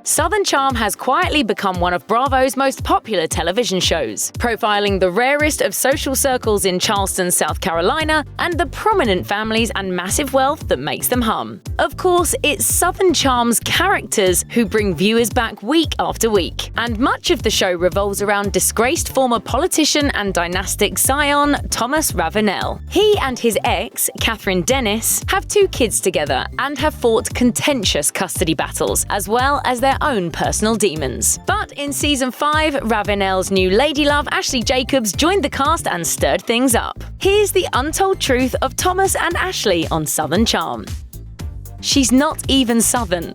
Southern Charm has quietly become one of Bravo's most popular television shows, profiling the rarest of social circles in Charleston, South Carolina, and the prominent families and massive wealth that makes them hum. Of course, it's Southern Charm's characters who bring viewers back week after week, and much of the show revolves around disgraced former politician and dynastic scion Thomas Ravenel. He and his ex, Catherine Dennis, have 2 kids together and have fought contentious custody battles, as well as their own personal demons. But in season 5, Ravenel's new ladylove Ashley Jacobs joined the cast and stirred things up. Here's the untold truth of Thomas and Ashley on Southern Charm. She's not even Southern.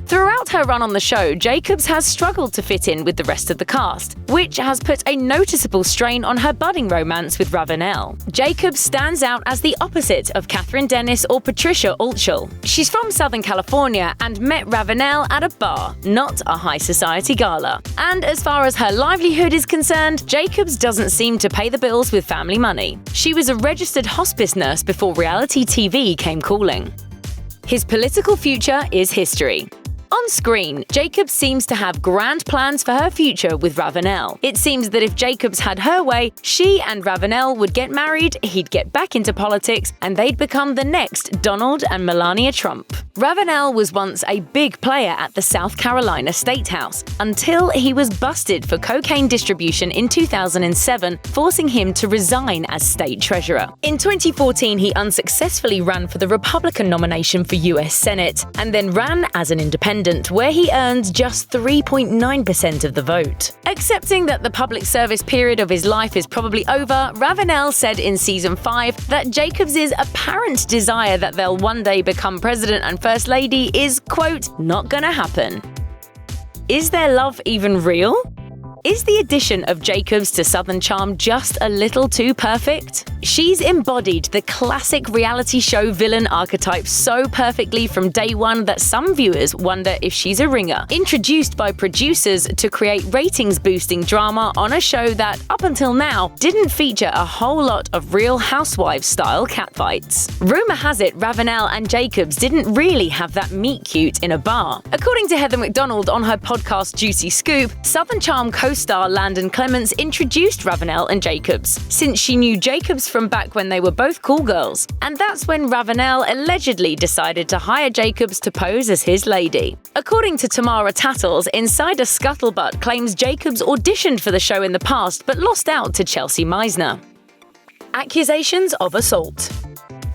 Throughout her run on the show, Jacobs has struggled to fit in with the rest of the cast, which has put a noticeable strain on her budding romance with Ravenel. Jacobs stands out as the opposite of Catherine Dennis or Patricia Altschul. She's from Southern California and met Ravenel at a bar, not a high society gala. And as far as her livelihood is concerned, Jacobs doesn't seem to pay the bills with family money. She was a registered hospice nurse before reality TV came calling. His political future is history. On screen, Jacobs seems to have grand plans for her future with Ravenel. It seems that if Jacobs had her way, she and Ravenel would get married, he'd get back into politics, and they'd become the next Donald and Melania Trump. Ravenel was once a big player at the South Carolina State House, until he was busted for cocaine distribution in 2007, forcing him to resign as state treasurer. In 2014, he unsuccessfully ran for the Republican nomination for US Senate, and then ran as an independent, where he earned just 3.9% of the vote. Accepting that the public service period of his life is probably over, Ravenel said in season 5 that Jacobs' apparent desire that they'll one day become president and first lady is, quote, not gonna happen. Is their love even real? Is the addition of Jacobs to Southern Charm just a little too perfect? She's embodied the classic reality show villain archetype so perfectly from day one that some viewers wonder if she's a ringer, introduced by producers to create ratings-boosting drama on a show that, up until now, didn't feature a whole lot of Real Housewives-style catfights. Rumor has it Ravenel and Jacobs didn't really have that meet-cute in a bar. According to Heather McDonald on her podcast Juicy Scoop, Southern Charm co-star Landon Clements introduced Ravenel and Jacobs, since she knew Jacobs from back when they were both cool girls. And that's when Ravenel allegedly decided to hire Jacobs to pose as his lady. According to Tamara Tattles, Insider Scuttlebutt claims Jacobs auditioned for the show in the past but lost out to Chelsea Meisner. Accusations of assault.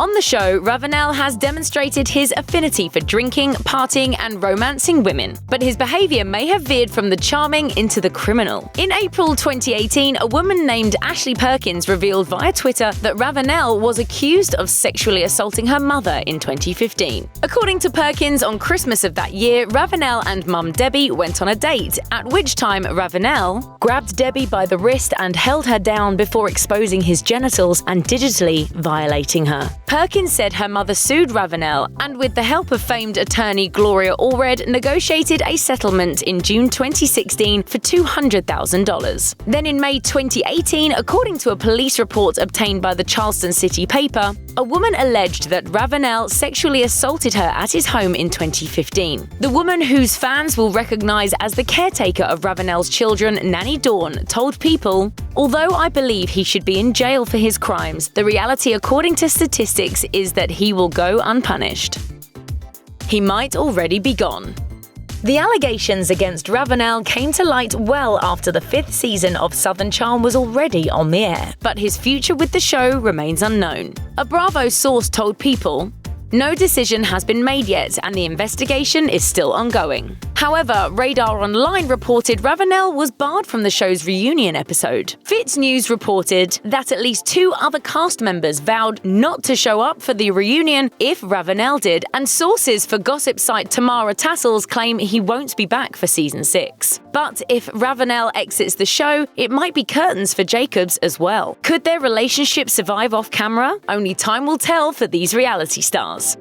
On the show, Ravenel has demonstrated his affinity for drinking, partying, and romancing women, but his behavior may have veered from the charming into the criminal. In April 2018, a woman named Ashley Perkins revealed via Twitter that Ravenel was accused of sexually assaulting her mother in 2015. According to Perkins, on Christmas of that year, Ravenel and mum Debbie went on a date, at which time Ravenel grabbed Debbie by the wrist and held her down before exposing his genitals and digitally violating her. Perkins said her mother sued Ravenel and, with the help of famed attorney Gloria Allred, negotiated a settlement in June 2016 for $200,000. Then in May 2018, according to a police report obtained by the Charleston City paper, a woman alleged that Ravenel sexually assaulted her at his home in 2015. The woman, whose fans will recognize as the caretaker of Ravenel's children, Nanny Dawn, told People, "Although I believe he should be in jail for his crimes, the reality, according to statistics, is that he will go unpunished. He might already be gone." The allegations against Ravenel came to light well after the 5th season of Southern Charm was already on the air, but his future with the show remains unknown. A Bravo source told People, "No decision has been made yet, and the investigation is still ongoing." However, Radar Online reported Ravenel was barred from the show's reunion episode. Fitz News reported that at least 2 other cast members vowed not to show up for the reunion if Ravenel did, and sources for gossip site Tamara Tassels claim he won't be back for season 6. But if Ravenel exits the show, it might be curtains for Jacobs as well. Could their relationship survive off camera? Only time will tell for these reality stars.